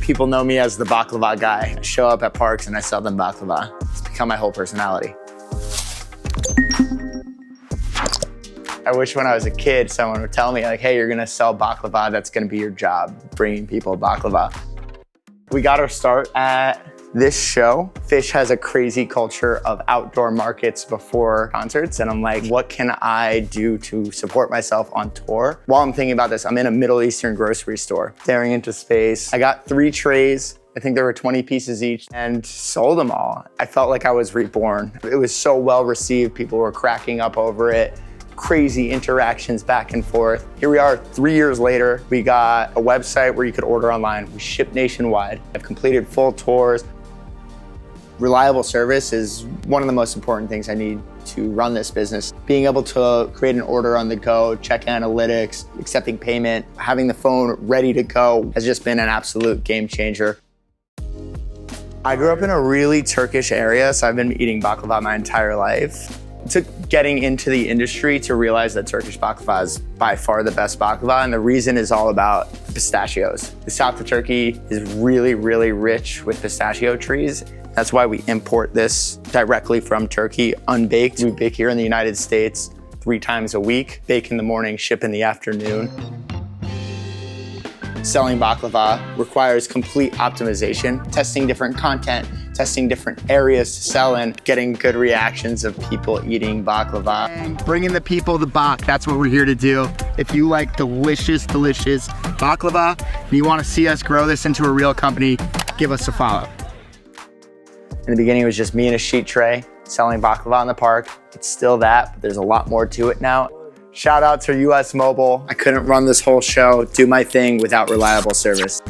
People know me as the baklava guy. I show up at parks and I sell them baklava. It's become my whole personality. I wish when I was a kid, someone would tell me like, hey, you're gonna sell baklava. That's gonna be your job, bringing people baklava. We got our start at this show. Fish has a crazy culture of outdoor markets before concerts. And I'm like, what can I do to support myself on tour? While I'm thinking about this, I'm in a Middle Eastern grocery store, staring into space. I got 3 trays. I think there were 20 pieces each and sold them all. I felt like I was reborn. It was so well received. People were cracking up over it. Crazy interactions back and forth. Here we are 3 years later. We got a website where you could order online. We ship nationwide. I've completed full tours. Reliable service is one of the most important things I need to run this business. Being able to create an order on the go, check analytics, accepting payment, having the phone ready to go has just been an absolute game changer. I grew up in a really Turkish area, so I've been eating baklava my entire life. It took getting into the industry to realize that Turkish baklava is by far the best baklava, and the reason is all about pistachios. The south of Turkey is really, really rich with pistachio trees. That's why we import this directly from Turkey, unbaked. We bake here in the United States 3 times a week, bake in the morning, ship in the afternoon. Selling baklava requires complete optimization, testing different content, testing different areas to sell in, getting good reactions of people eating baklava. And bringing the people the bak, that's what we're here to do. If you like delicious, delicious baklava, and you want to see us grow this into a real company, give us a follow. In the beginning, it was just me and a sheet tray selling baklava in the park. It's still that, but there's a lot more to it now. Shout out to US Mobile. I couldn't run this whole show, do my thing without reliable service.